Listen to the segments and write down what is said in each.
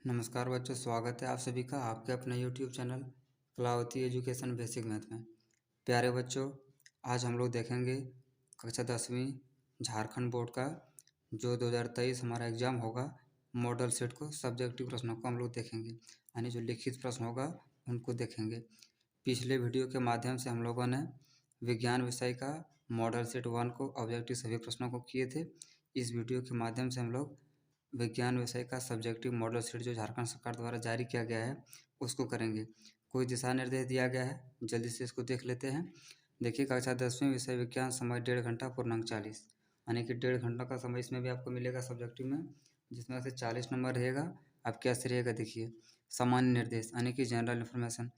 नमस्कार बच्चों, स्वागत है आप सभी का आपके अपने YouTube channel Kalavati education basic math में। प्यारे बच्चों, आज हम लोग देखेंगे कक्षा 10वीं झारखंड बोर्ड का जो 2023 हमारा एग्ज़ाम होगा। मॉडल सेट को सब्जेक्टिव प्रश्नों को हम लोग देखेंगे, यानी जो लिखित प्रश्न होगा उनको देखेंगे। पिछले वीडियो के माध्यम से हम लोगों ने विज्ञान विषय का मॉडल सेट 1 को ऑब्जेक्टिव सभी प्रश्नों को किए थे। इस वीडियो के माध्यम से हम लोग विज्ञान विषय का सब्जेक्टिव मॉडल सेट जो झारखंड सरकार द्वारा जारी किया गया है उसको करेंगे। कोई दिशा निर्देश दिया गया है, जल्दी से इसको देख लेते हैं। देखिए, कक्षा 10वीं विषय विज्ञान, समय 1.5 घंटा, पूर्णांक 40, यानी कि 1.5 घंटा का समय इसमें भी आपको मिलेगा सब्जेक्टिव में, जिसमें से 40 नंबर रहेगा। अब कैसे रहेगा देखिए। सामान्य निर्देश यानी कि जनरल इन्फॉर्मेशन,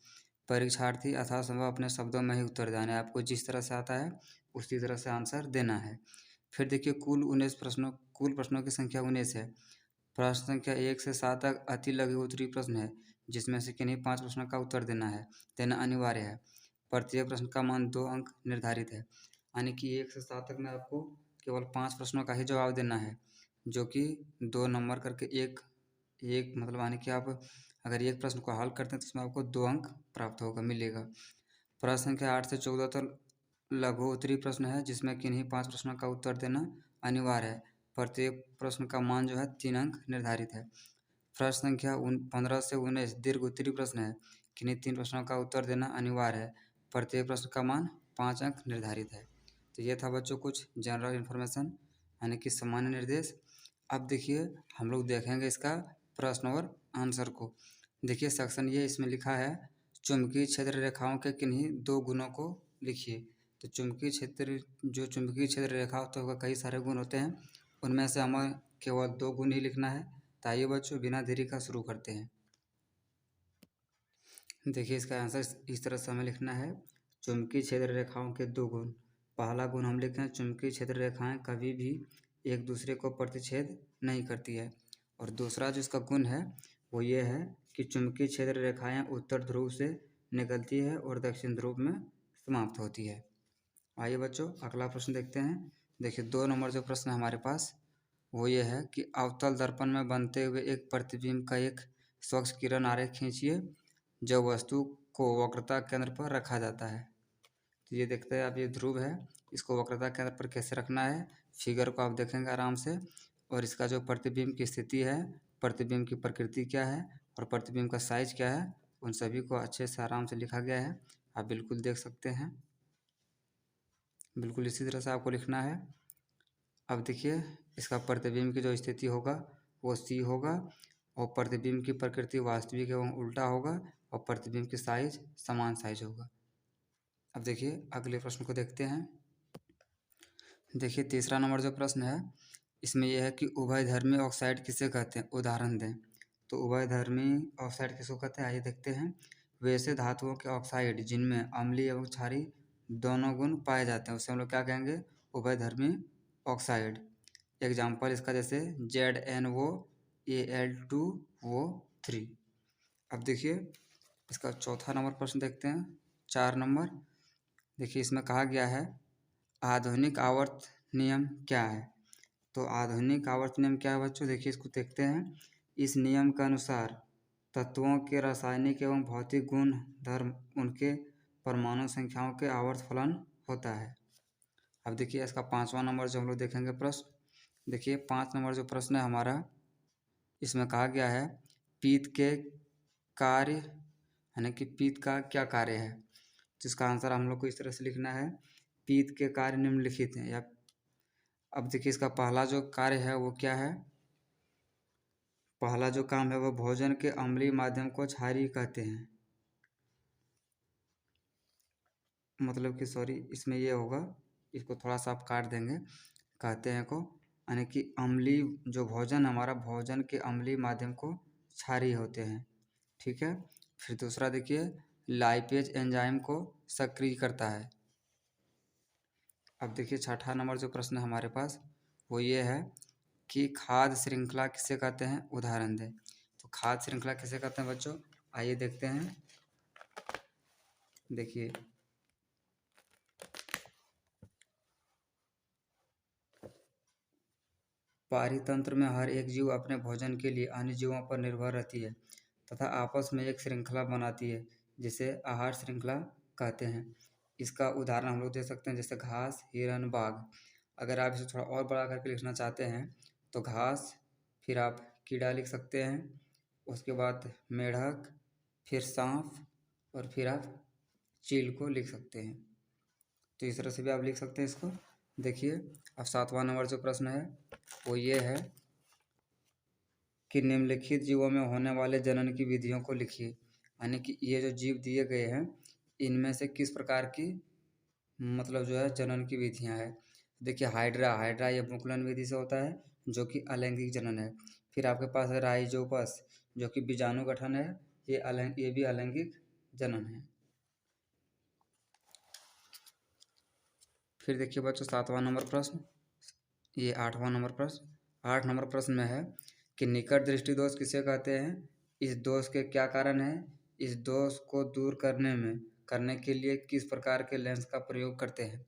परीक्षार्थी यथासंभव अपने शब्दों में ही उत्तर देना है। आपको जिस तरह से आता है उसी तरह से आंसर देना है। फिर देखिए, कुल प्रश्नों की संख्या 19 है। प्रश्न संख्या 1 से 7 तक अति लघु उत्तरीय प्रश्न है, जिसमें से किन्हीं 5 प्रश्नों का उत्तर देना अनिवार्य है। प्रत्येक प्रश्न का मान 2 अंक निर्धारित है, यानी कि 1 से 7 तक में आपको केवल 5 प्रश्नों का ही जवाब देना है, जो कि 2 नंबर करके एक एक मतलब यानी कि आप अगर एक प्रश्न को हल करते हैं तो उसमें आपको 2 अंक प्राप्त मिलेगा। प्रश्न संख्या 8 से 14 तक लघु उत्तरीय प्रश्न है, जिसमें किन्हीं 5 प्रश्नों का उत्तर देना अनिवार्य है। प्रत्येक प्रश्न का मान जो है 3 अंक निर्धारित है। प्रश्न संख्या 15 से 19 दीर्घ उत्तरीय प्रश्न है, किन्हीं 3 प्रश्नों का उत्तर देना अनिवार्य है। प्रत्येक प्रश्न का मान 5 अंक निर्धारित है। तो ये था बच्चों कुछ जनरल इन्फॉर्मेशन यानी कि सामान्य निर्देश। अब देखिए, हम लोग देखेंगे इसका प्रश्न और आंसर को। देखिए, सेक्शन ये इसमें लिखा है, चुंबकीय क्षेत्र रेखाओं के किन्हीं 2 गुणों को लिखिए। तो चुंबकीय क्षेत्र रेखा तो कई सारे गुण होते हैं, उनमें से हमें केवल 2 गुण ही लिखना है। तो आइए बच्चों, बिना देरी का शुरू करते हैं। देखिए, इसका आंसर इस तरह से हमें लिखना है, चुंबकीय क्षेत्र रेखाओं के 2 गुण। पहला गुण हम लिखें, चुंबकीय क्षेत्र रेखाएं कभी भी एक दूसरे को प्रतिच्छेद नहीं करती है। और दूसरा जो इसका गुण है वो ये है कि चुंबकीय क्षेत्र रेखाएं उत्तर ध्रुव से निकलती है और दक्षिण ध्रुव में समाप्त होती है। आइए बच्चों, अगला प्रश्न देखते हैं। देखिए, 2 नंबर जो प्रश्न हमारे पास वो ये है कि अवतल दर्पण में बनते हुए एक प्रतिबिंब का एक स्वच्छ किरण आरेख खींचिए जब वस्तु को वक्रता केंद्र पर रखा जाता है। तो ये देखते हैं आप, ये ध्रुव है, इसको वक्रता केंद्र पर कैसे रखना है फिगर को आप देखेंगे आराम से। और इसका जो प्रतिबिंब की स्थिति है, प्रतिबिंब की प्रकृति क्या है और प्रतिबिंब का साइज क्या है, उन सभी को अच्छे से आराम से लिखा गया है। आप बिल्कुल देख सकते हैं, बिल्कुल इसी तरह से आपको लिखना है। अब देखिए, इसका प्रतिबिंब की जो स्थिति होगा वो सी होगा, और प्रतिबिंब की प्रकृति वास्तविक एवं उल्टा होगा, और प्रतिबिंब की साइज समान साइज होगा। अब देखिए, अगले प्रश्न को देखते हैं। देखिए, तीसरा नंबर जो प्रश्न है इसमें यह है कि उभयधर्मी ऑक्साइड किसे कहते हैं, उदाहरण दें। तो उभयधर्मी ऑक्साइड किसको कहते हैं, आइए देखते हैं। वैसे धातुओं के ऑक्साइड जिनमें अम्लीय एवं क्षारीय दोनों गुण पाए जाते हैं उसे हम लोग क्या कहेंगे, उभयधर्मी ऑक्साइड। एग्जाम्पल इसका जैसे ZnO Al2O3। अब देखिए, इसका चौथा नंबर प्रश्न देखते हैं, 4 नंबर। देखिए, इसमें कहा गया है, आधुनिक आवर्त नियम क्या है। तो आधुनिक आवर्त नियम क्या है बच्चों, देखिए इसको देखते हैं। इस नियम के अनुसार तत्वों के रासायनिक एवं भौतिक गुण धर्म उनके परमाणु संख्याओं के आवर्त फलन होता है। अब देखिए, इसका 5वां नंबर जो हम लोग देखेंगे प्रश्न। देखिए, 5 नंबर जो प्रश्न है हमारा, इसमें कहा गया है, पीत के कार्य यानी कि पीत का क्या कार्य है। जिसका आंसर हम लोग को इस तरह से लिखना है, पीत के कार्य निम्नलिखित हैं। या अब देखिए, इसका पहला जो कार्य है वो क्या है, पहला जो काम है वो भोजन के अम्लीय माध्यम को क्षारीय कहते हैं। मतलब कि सॉरी, इसमें ये होगा, इसको थोड़ा सा आप काट देंगे, कहते हैं को, यानी कि अम्लीय जो भोजन, हमारा भोजन के अम्लीय माध्यम को क्षारीय होते हैं। ठीक है। फिर दूसरा देखिए, लाइपेज एंजाइम को सक्रिय करता है। अब देखिए, छठा नंबर जो प्रश्न है हमारे पास वो ये है कि खाद्य श्रृंखला किसे कहते हैं, उदाहरण दें। तो खाद्य श्रृंखला किसे कहते हैं बच्चों, आइए देखते हैं। देखिए, पारितंत्र में हर एक जीव अपने भोजन के लिए अन्य जीवों पर निर्भर रहती है तथा आपस में एक श्रृंखला बनाती है जिसे आहार श्रृंखला कहते हैं। इसका उदाहरण हम लोग दे सकते हैं जैसे घास, हिरन, बाघ। अगर आप इसे थोड़ा और बड़ा करके लिखना चाहते हैं तो घास, फिर आप कीड़ा लिख सकते हैं, उसके बाद मेढक, फिर सांप और फिर आप चील को लिख सकते हैं। तो इस तरह से भी आप लिख सकते हैं इसको। देखिए अब 7वां नंबर जो प्रश्न है वो ये है कि निम्नलिखित जीवों में होने वाले जनन की विधियों को लिखिए। यानी कि ये जो जीव दिए गए हैं इनमें से किस प्रकार की मतलब जो है जनन की विधियां हैं। देखिए हाइड्रा ये मुकुलन विधि से होता है जो कि अलैंगिक जनन है। फिर आपके पास है राइजोपस जो कि बीजाणु गठन है, ये भी अलैंगिक जनन है। फिर देखिए बच्चों 7वां नंबर प्रश्न, ये 8वां नंबर प्रश्न। 8 नंबर प्रश्न में है कि निकट दृष्टि दोष किसे कहते हैं, इस दोष के क्या कारण है, इस दोष को दूर करने के लिए किस प्रकार के लेंस का प्रयोग करते हैं।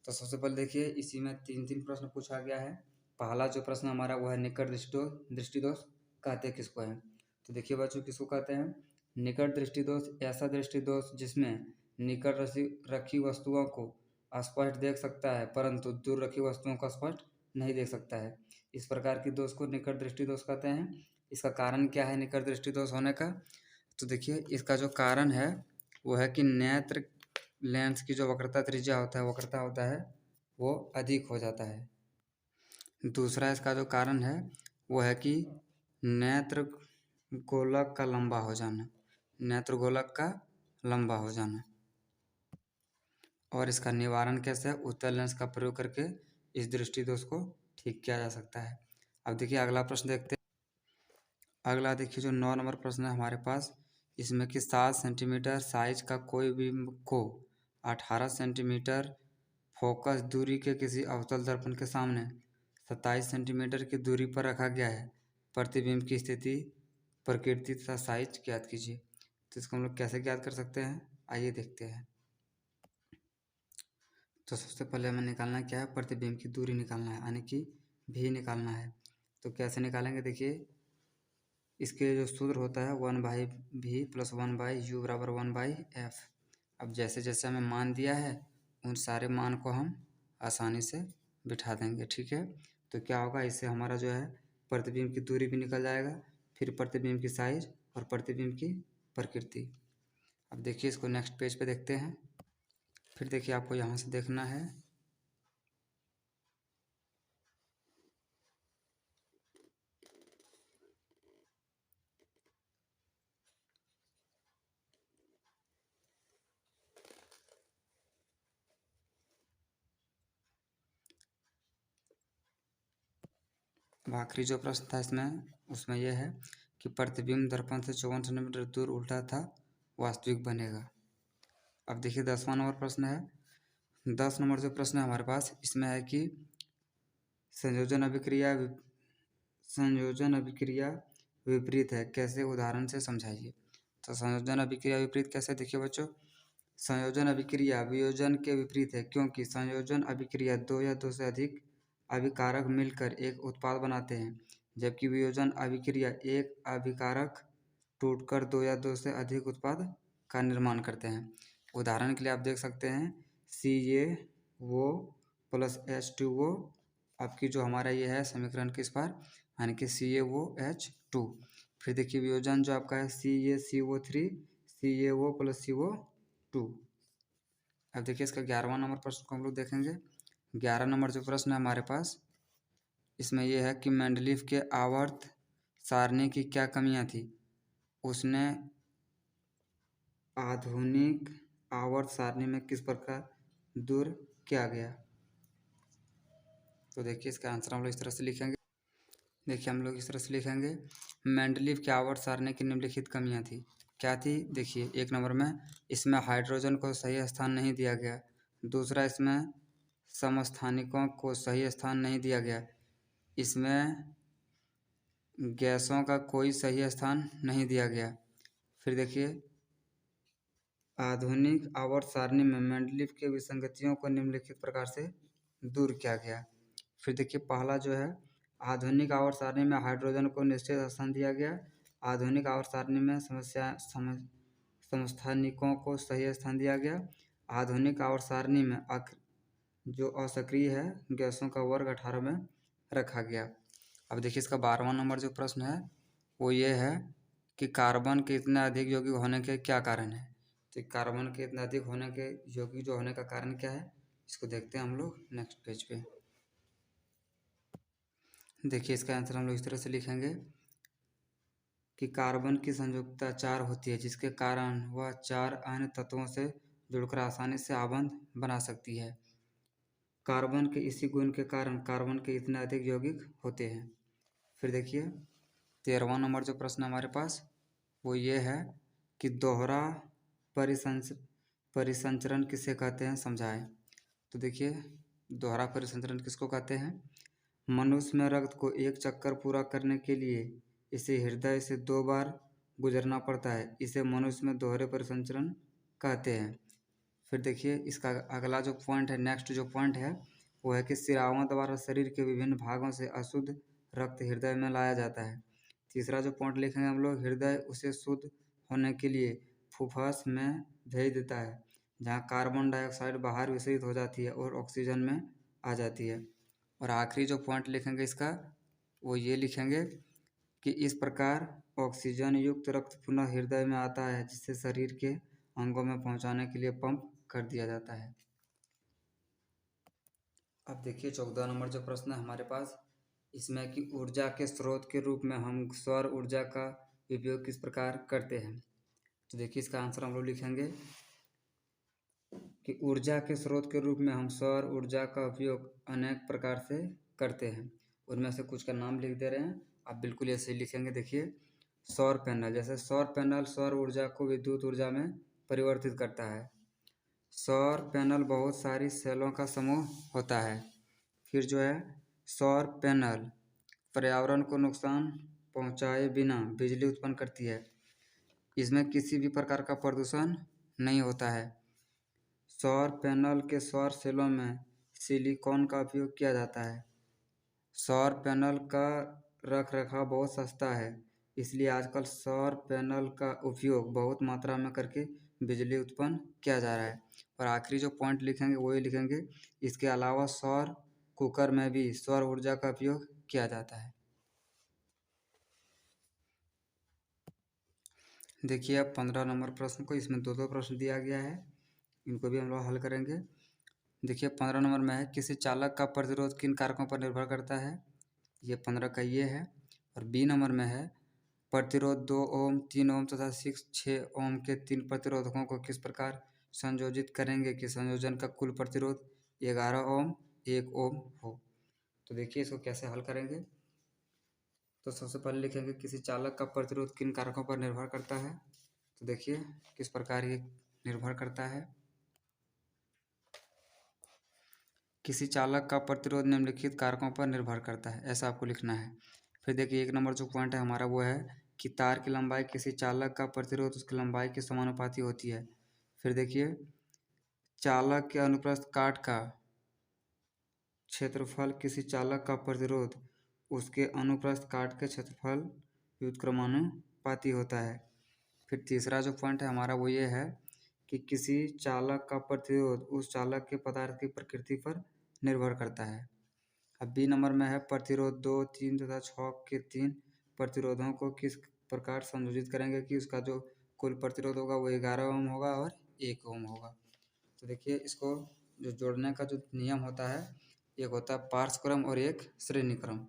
तो सबसे पहले देखिए इसी में 3 प्रश्न पूछा गया है। पहला जो प्रश्न हमारा वो है निकट दृष्टि दोष कहते किसको है। तो देखिए बच्चों किसको कहते हैं, निकट दृष्टि दोष ऐसा दृष्टि दोष जिसमें निकट रखी वस्तुओं को स्पष्ट देख सकता है परंतु दूर रखी वस्तुओं को स्पष्ट नहीं देख सकता है। इस प्रकार की दोष को निकट दृष्टि दोष कहते हैं। इसका कारण क्या है निकट दृष्टि दोष होने का, तो देखिए इसका जो कारण है वो है कि नेत्र लेंस की जो वक्रता त्रिज्या होता है वो अधिक हो जाता है। दूसरा इसका जो कारण है वो है कि नेत्र गोलक का लंबा हो जाना, नेत्र गोलक का लंबा हो जाना। और इसका निवारण कैसे है, उत्तल लेंस का प्रयोग करके इस दृष्टि दोष को ठीक किया जा सकता है। अब देखिए अगला प्रश्न देखते हैं। अगला देखिए जो 9 नंबर प्रश्न है हमारे पास, इसमें कि 7 सेंटीमीटर साइज का कोई बिंब को 18 सेंटीमीटर फोकस दूरी के किसी अवतल दर्पण के सामने 27 सेंटीमीटर की दूरी पर रखा गया है। प्रतिबिंब की स्थिति, प्रकृति तथा साइज ज्ञात कीजिए। तो इसको हम लोग कैसे ज्ञात कर सकते हैं, आइए देखते हैं। तो सबसे पहले हमें निकालना क्या है, प्रतिबिंब की दूरी निकालना है यानी कि भी निकालना है। तो कैसे निकालेंगे, देखिए इसके जो सूत्र होता है 1/v + 1/u = 1/f। अब जैसे जैसे हमें मान दिया है उन सारे मान को हम आसानी से बिठा देंगे, ठीक है। तो क्या होगा, इससे हमारा जो है प्रतिबिंब की दूरी भी निकल जाएगा, फिर प्रतिबिंब की साइज और प्रतिबिंब की प्रकृति। अब देखिए इसको नेक्स्ट पेज पे देखते हैं। फिर देखिए आपको यहाँ से देखना है आखिरी जो प्रश्न था इसमें, उसमें यह है कि प्रतिबिंब दर्पण से 54 सेंटीमीटर दूर उल्टा था वास्तविक बनेगा। अब देखिए 10वां नंबर प्रश्न है। 10 नंबर जो प्रश्न है हमारे पास, इसमें है कि संयोजन अभिक्रिया विपरीत है, कैसे उदाहरण से समझाइए। तो संयोजन अभिक्रिया विपरीत कैसे, देखिए बच्चों संयोजन अभिक्रिया वियोजन के विपरीत है क्योंकि संयोजन अभिक्रिया 2 या 2 से अधिक अभिकारक मिलकर एक उत्पाद बनाते हैं, जबकि वियोजन अभिक्रिया एक अभिकारक टूटकर 2 या 2 से अधिक उत्पाद का निर्माण करते हैं। उदाहरण के लिए आप देख सकते हैं CaO + H2O, आपकी जो हमारा ये है समीकरण किस पर, यानी कि CaOH2। फिर देखिए वियोजन जो आपका है CaCO3 CaO + CO2। अब देखिए इसका 11वां नंबर प्रश्न को हम लोग देखेंगे। 11 नंबर जो प्रश्न है हमारे पास, इसमें यह है कि मेंडलीफ के आवर्त सारणी की क्या कमियां थी, उसने आधुनिक आवर्त सारणी में किस प्रकार दूर किया गया। तो देखिए इसका आंसर हम लोग इस तरह से लिखेंगे। देखिए हम लोग इस तरह से लिखेंगे, मेंडलीफ के आवर्त सारणी की निम्नलिखित कमियां थी, क्या थी। देखिए 1 नंबर में इसमें हाइड्रोजन को सही स्थान नहीं दिया गया। दूसरा इसमें समस्थानिकों को सही स्थान नहीं दिया गया। इसमें गैसों का कोई सही स्थान नहीं दिया गया। फिर देखिए आधुनिक आवर्त सारणी में मेंडलीफ के विसंगतियों को निम्नलिखित प्रकार से दूर किया गया। फिर देखिए पहला जो है आधुनिक आवर्त सारणी में हाइड्रोजन को निश्चित स्थान दिया गया। आधुनिक आवर्त सारणी में समस्थानिकों को सही स्थान दिया गया। आधुनिक आवर्त सारणी में जो असक्रिय है गैसों का वर्ग 18 में रखा गया। अब देखिए इसका 12वां नंबर जो प्रश्न है वो ये है कि कार्बन के इतने अधिक यौगिक होने के क्या कारण है। तो कार्बन के इतने अधिक होने के यौगिक जो होने का कारण क्या है, इसको देखते हैं हम लोग नेक्स्ट पेज पे। देखिए इसका आंसर हम लोग इस तरह से लिखेंगे कि कार्बन की संयुक्ता 4 होती है, जिसके कारण वह 4 अन्य तत्वों से जुड़कर आसानी से आबंध बना सकती है। कार्बन के इसी गुण के कारण कार्बन के इतने अधिक यौगिक होते हैं। फिर देखिए 13वां नंबर जो प्रश्न हमारे पास वो ये है कि दोहरा परिसंचरण किसे कहते हैं, समझाएं। तो देखिए दोहरा परिसंचरण किसको कहते हैं। मनुष्य में रक्त को एक चक्कर पूरा करने के लिए इसे हृदय से 2 बार गुजरना पड़ता है। इसे मनुष्य में दोहरे परिसंचरण कहते हैं। फिर देखिए इसका अगला जो पॉइंट है, नेक्स्ट जो पॉइंट है वो है कि सिराओं द्वारा शरीर के विभिन्न भागों से अशुद्ध रक्त हृदय में लाया जाता है। तीसरा जो पॉइंट लिखेंगे हम लोग, हृदय उसे शुद्ध होने के लिए फुफ्फुस में भेज देता है, जहाँ कार्बन डाइऑक्साइड बाहर विसरित हो जाती है और ऑक्सीजन में आ जाती है। और आखिरी जो पॉइंट लिखेंगे इसका वो ये लिखेंगे कि इस प्रकार ऑक्सीजन युक्त रक्त पुनः हृदय में आता है, जिससे शरीर के अंगों में पहुंचाने के लिए पंप कर दिया जाता है। अब देखिए 14 नंबर जो प्रश्न है हमारे पास, इसमें कि ऊर्जा के स्रोत के रूप में हम सौर ऊर्जा का उपयोग किस प्रकार करते हैं। तो देखिए इसका आंसर हम लोग लिखेंगे कि ऊर्जा के स्रोत के रूप में हम सौर ऊर्जा का उपयोग अनेक प्रकार से करते हैं। उनमें से कुछ का नाम लिख दे रहे हैं, आप बिल्कुल ऐसे ही लिखेंगे। देखिए सौर पैनल, जैसे सौर पैनल सौर ऊर्जा को विद्युत ऊर्जा में परिवर्तित करता है। सौर पैनल बहुत सारी सेलों का समूह होता है। फिर जो है सौर पैनल पर्यावरण को नुकसान पहुंचाए बिना बिजली उत्पन्न करती है। इसमें किसी भी प्रकार का प्रदूषण नहीं होता है। सौर पैनल के सौर सेलों में सिलिकॉन का उपयोग किया जाता है। सौर पैनल का रखरखाव बहुत सस्ता है, इसलिए आजकल सौर पैनल का उपयोग बहुत मात्रा में करके बिजली उत्पन्न किया जा रहा है। और आखिरी जो पॉइंट लिखेंगे वही लिखेंगे, इसके अलावा सौर कुकर में भी सौर ऊर्जा का उपयोग किया जाता है। देखिए अब 15 नंबर प्रश्न को, इसमें दो प्रश्न दिया गया है, इनको भी हम लोग हल करेंगे। देखिए 15 नंबर में है किसी चालक का प्रतिरोध किन कारकों पर निर्भर करता है, ये 15 का ये है। और बी नंबर में है प्रतिरोध 2 ओम 3 ओम तथा 6 ओम के 3 प्रतिरोधकों को किस प्रकार संयोजित करेंगे कि संयोजन का कुल प्रतिरोध 11 ओम 1 ओम हो। तो देखिए इसको कैसे हल करेंगे। तो सबसे पहले लिखेंगे किसी चालक का प्रतिरोध किन कारकों पर निर्भर करता है। तो देखिए किस प्रकार ये निर्भर करता है। किसी चालक का प्रतिरोध निम्नलिखित कारकों पर निर्भर करता है, ऐसा आपको लिखना है। फिर देखिए 1 नंबर जो पॉइंट है हमारा वो है कि तार की लंबाई किसी चालक का प्रतिरोध उसकी लंबाई के समानुपाती होती है। फिर देखिए चालक के अनुप्रस्थ काट का क्षेत्रफल किसी चालक का प्रतिरोध उसके अनुप्रस्थ काट के क्षेत्रफल व्युत्क्रमानुपाती होता है। फिर तीसरा जो पॉइंट है हमारा वो ये है कि किसी चालक का प्रतिरोध उस चालक के पदार्थ की प्रकृति पर निर्भर करता है। अब बी नंबर में है प्रतिरोध 2, 3 तथा 6 के 3 प्रतिरोधों को किस प्रकार संयोजित करेंगे कि उसका जो कुल प्रतिरोध होगा वो 11 ओम होगा और 1 ओम होगा। तो देखिए इसको जो जोड़ने का जो नियम होता है, एक होता है पार्श्व क्रम और एक श्रेणी क्रम।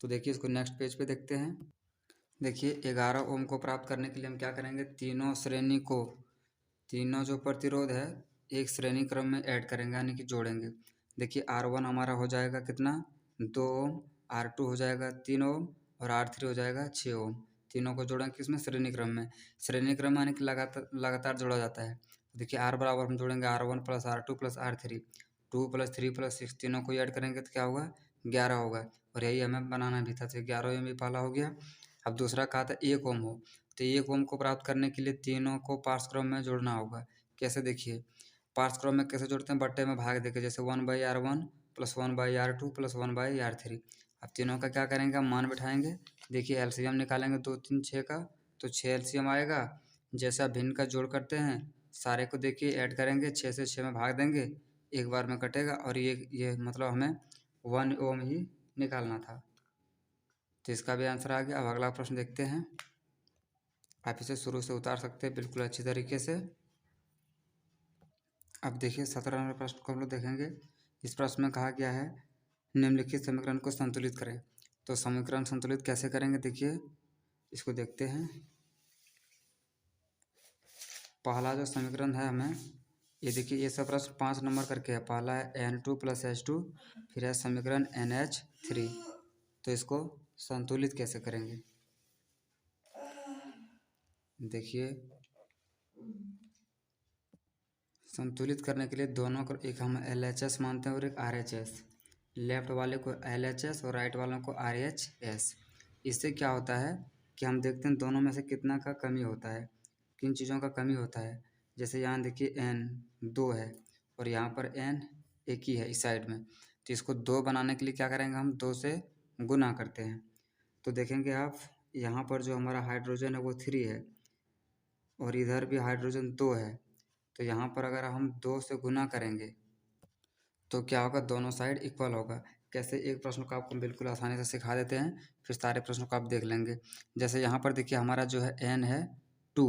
तो देखिए इसको नेक्स्ट पेज पे देखते हैं। देखिए 11 ओम को प्राप्त करने के लिए हम क्या करेंगे, तीनों जो प्रतिरोध है एक श्रेणी क्रम में ऐड करेंगे, यानी कि जोड़ेंगे। देखिए R1 हमारा हो जाएगा कितना 2 ओम, R2 हो जाएगा 3 ओम और R3 हो जाएगा 6 ओम। तीनों को जोड़ेंगे किसमें, श्रेणी क्रम में। श्रेणी क्रम यानी कि लगातार जोड़ा जाता है। देखिए R बराबर हम जोड़ेंगे R1 plus R2 plus R3, 2 plus 3 plus 6, तीनों को ऐड करेंगे तो क्या होगा 11 होगा। और यही हमें बनाना भी था, तो 11 ओम भी पहला हो गया। अब दूसरा कहा था 1 ओम हो, तो 1 ओम को प्राप्त करने के लिए तीनों को पार्श्व क्रम में जोड़ना होगा। कैसे, देखिए पार्श्व क्रम में कैसे जोड़ते हैं, बट्टे में भाग देके, जैसे 1/R1 plus 1/R2 plus 1/R3। अब तीनों का क्या करेंगे, हम मान बिठाएंगे। देखिए एलसीएम निकालेंगे 2 3 6 का, तो 6 एलसीएम आएगा। जैसा भिन्न का जोड़ करते हैं, सारे को देखिए ऐड करेंगे, 6 से 6 में भाग देंगे, एक बार में कटेगा। और ये मतलब हमें 1 ओम ही निकालना था। तो इसका भी आंसर आ गया। अब अगला प्रश्न देखते हैं। आप इसे शुरू से उतार सकते हैं बिल्कुल अच्छी तरीके से। अब देखिए 17 नंबर प्रश्न को हम लोग देखेंगे। इस प्रश्न में कहा गया है निम्नलिखित समीकरण को संतुलित करें। तो समीकरण संतुलित कैसे करेंगे, देखिए इसको देखते हैं। पहला जो समीकरण है हमें, ये देखिए ये सब प्रश्न 5 नंबर करके है। पहला है N2 + H2, फिर है समीकरण NH3। तो इसको संतुलित कैसे करेंगे, देखिए संतुलित करने के लिए दोनों को एक हम LHS मानते हैं और एक RHS। लेफ्ट वाले को LHS और राइट वालों को RHS। इससे क्या होता है कि हम देखते हैं दोनों में से कितना का कमी होता है, किन चीज़ों का कमी होता है। जैसे यहाँ देखिए N 2 है और यहाँ पर N 1 ही है इस साइड में। तो इसको 2 बनाने के लिए क्या करेंगे, हम 2 से गुना करते हैं। तो देखेंगे आप यहाँ पर जो हमारा हाइड्रोजन है वो 3 है और इधर भी हाइड्रोजन 2 है। तो यहाँ पर अगर हम 2 से गुना करेंगे तो क्या होगा, दोनों साइड इक्वल होगा। कैसे, एक प्रश्न को आपको बिल्कुल आसानी से सिखा देते हैं, फिर सारे प्रश्नों को आप देख लेंगे। जैसे यहाँ पर देखिए हमारा जो है n है 2,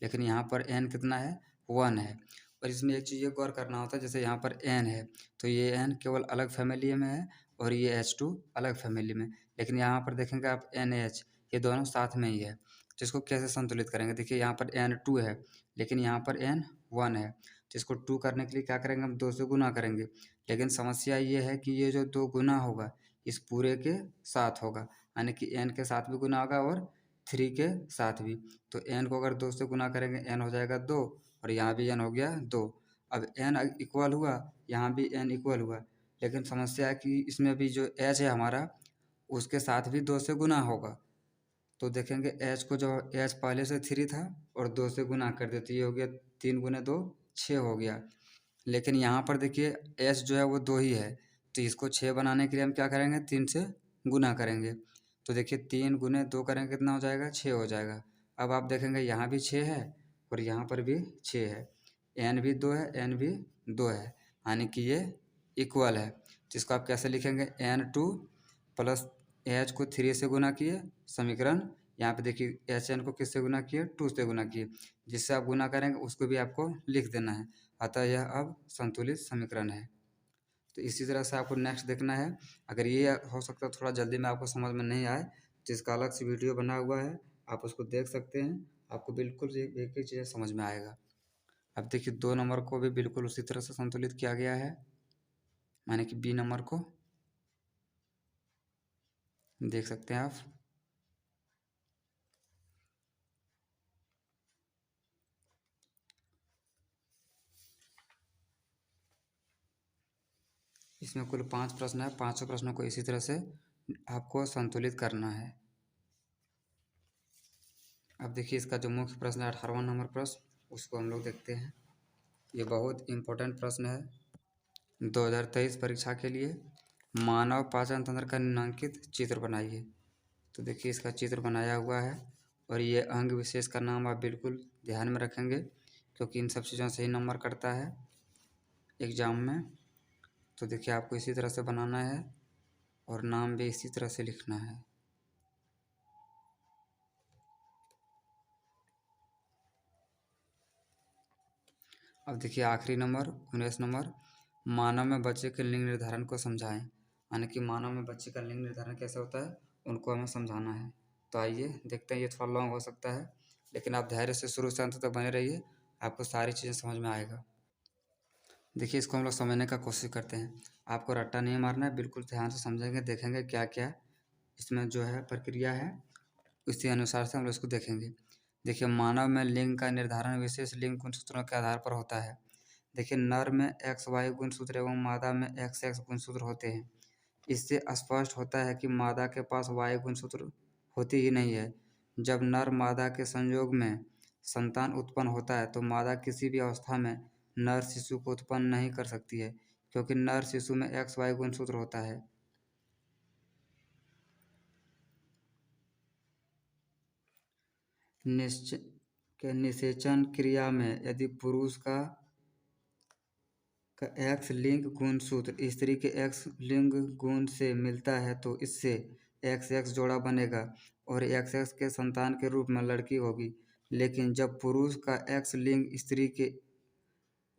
लेकिन यहाँ पर n कितना है, 1 है। और इसमें एक चीज़ ये गौर करना होता है, जैसे यहाँ पर n है तो ये n केवल अलग फैमिली में है और ये H2 अलग फैमिली में। लेकिन यहाँ पर देखेंगे आप NH, ये दोनों साथ में ही है। तो इसको कैसे संतुलित करेंगे, देखिए यहाँ पर N2 है लेकिन यहाँ पर N1 है। तो इसको 2 करने के लिए क्या करेंगे, हम 2 से गुना करेंगे। लेकिन समस्या ये है कि ये जो 2 गुना होगा इस पूरे के साथ होगा, यानी कि n के साथ भी गुना होगा और 3 के साथ भी। तो n को अगर 2 से गुना करेंगे n हो जाएगा 2 और यहाँ भी n हो गया 2। अब n इक्वल हुआ, यहाँ भी n इक्वल हुआ। लेकिन समस्या है कि इसमें भी जो h है हमारा उसके साथ भी 2 से गुना होगा। तो देखेंगे h को, जो h पहले से 3 था और 2 से गुना कर देते, ये हो गया 3 गुने 2 6 हो गया। लेकिन यहाँ पर देखिए एच जो है वो 2 ही है। तो इसको 6 बनाने के लिए हम क्या करेंगे, 3 से गुना करेंगे। तो देखिए 3 गुने 2 करेंगे कितना हो जाएगा, 6 हो जाएगा। अब आप देखेंगे यहाँ भी 6 है और यहाँ पर भी 6 है, n भी 2 है, n भी 2 है, यानी कि ये इक्वल है। तो इसको आप कैसे लिखेंगे, N2 प्लस एच को 3 से गुना किए, समीकरण यहाँ पे देखिए एच एन को किससे गुना किए, 2 से गुना किए। जिससे आप गुना करेंगे उसको भी आपको लिख देना है। अतः यह अब संतुलित समीकरण है। तो इसी तरह से आपको नेक्स्ट देखना है। अगर ये हो सकता है थोड़ा जल्दी में आपको समझ में नहीं आए तो इसका अलग से वीडियो बना हुआ है, आप उसको देख सकते हैं, आपको बिल्कुल एक एक चीज़ें समझ में आएगा। अब देखिए 2 नंबर को भी बिल्कुल उसी तरह से संतुलित किया गया है, माने कि बी नंबर को देख सकते हैं आप। इसमें कुल 5 प्रश्न है, 5 प्रश्नों को इसी तरह से आपको संतुलित करना है। अब देखिए इसका जो मुख्य प्रश्न है 18वां नंबर प्रश्न, उसको हम लोग देखते हैं। ये बहुत इम्पोर्टेंट प्रश्न है 2023 परीक्षा के लिए। मानव पाचन तंत्र का निम्नांकित चित्र बनाइए। तो देखिए इसका चित्र बनाया हुआ है और ये अंग विशेष का नाम आप बिल्कुल ध्यान में रखेंगे क्योंकि इन सब चीज़ों से ही नंबर कटता है एग्ज़ाम में। तो देखिए आपको इसी तरह से बनाना है और नाम भी इसी तरह से लिखना है। अब देखिए आखिरी नंबर 19 नंबर, मानव में बच्चे के लिंग निर्धारण को समझाएं। यानी कि मानव में बच्चे का लिंग निर्धारण कैसे होता है उनको हमें समझाना है। तो आइए देखते हैं, ये थोड़ा लॉन्ग हो सकता है लेकिन आप धैर्य से शुरू से अंत तक बने रहिए, आपको सारी चीज़ें समझ में आएगा। देखिए इसको हम लोग समझने का कोशिश करते हैं, आपको रट्टा नहीं मारना है, बिल्कुल ध्यान से समझेंगे, देखेंगे क्या क्या इसमें जो है प्रक्रिया है, उसी अनुसार से हम लोग इसको देखेंगे। देखिए मानव में लिंग का निर्धारण विशेष लिंग गुणसूत्रों के आधार पर होता है। देखिए नर में एक्स वाई गुणसूत्र एवं मादा में एक्स एक्स गुणसूत्र होते हैं। इससे स्पष्ट होता है कि मादा के पास वाई गुणसूत्र होती ही नहीं है। जब नर मादा के संयोग में संतान उत्पन्न होता है तो मादा किसी भी अवस्था में नर शिशु को उत्पन्न नहीं कर सकती है क्योंकि नर शिशु में एक्स वाई गुणसूत्र होता है। निश्चय के निषेचन क्रिया में यदि पुरुष का एक्स लिंग गुणसूत्र स्त्री के एक्स लिंग गुण से मिलता है तो इससे एक्स एक्स जोड़ा बनेगा और एक्स एक्स के संतान के रूप में लड़की होगी। लेकिन जब पुरुष का एक्स लिंग स्त्री के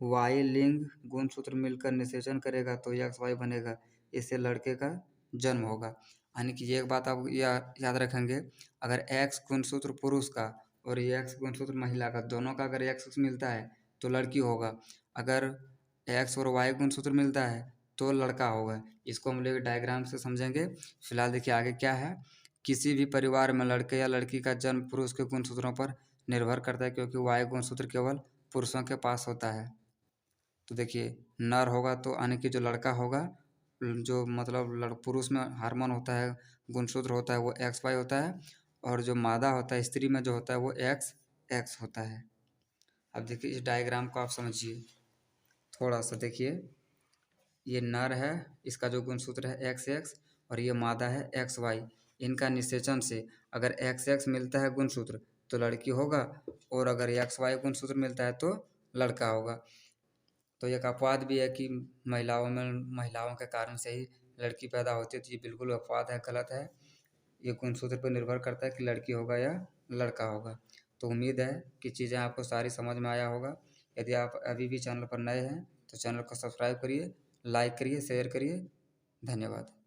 वाई लिंग गुणसूत्र मिलकर निषेचन करेगा तो एक्स वाई बनेगा, इससे लड़के का जन्म होगा। यानी कि ये एक बात आप याद रखेंगे, अगर एक्स गुणसूत्र पुरुष का और ये एक्स गुणसूत्र महिला का, दोनों का अगर एक्स मिलता है तो लड़की होगा, अगर एक्स और वाई गुणसूत्र मिलता है तो लड़का होगा। इसको हम लोग डायग्राम से समझेंगे। फिलहाल देखिए आगे क्या है। किसी भी परिवार में लड़के या लड़की का जन्म पुरुष के गुणसूत्रों पर निर्भर करता है, क्योंकि वाई गुणसूत्र केवल पुरुषों के पास होता है। तो देखिए नर होगा तो यानी कि जो लड़का होगा, जो मतलब पुरुष में हार्मोन होता है, गुणसूत्र होता है, वो एक्स वाई होता है, और जो मादा होता है स्त्री में जो होता है वो एक्स एक्स होता है। अब देखिए इस डायग्राम को आप समझिए थोड़ा सा। देखिए ये नर है, इसका जो गुणसूत्र है एक्स एक्स, और ये मादा है एक्स वाई। इनका निषेचन से अगर एक्स एक्स मिलता है गुणसूत्र तो लड़की होगा, और अगर एक्स वाई गुणसूत्र मिलता है तो लड़का होगा। तो एक अपवाद भी है कि महिलाओं के कारण से ही लड़की पैदा होती है, तो ये बिल्कुल अपवाद है, गलत है। ये गुणसूत्र पर निर्भर करता है कि लड़की होगा या लड़का होगा। तो उम्मीद है कि चीज़ें आपको सारी समझ में आया होगा। यदि आप अभी भी चैनल पर नए हैं तो चैनल को सब्सक्राइब करिए, लाइक करिए, शेयर करिए। धन्यवाद।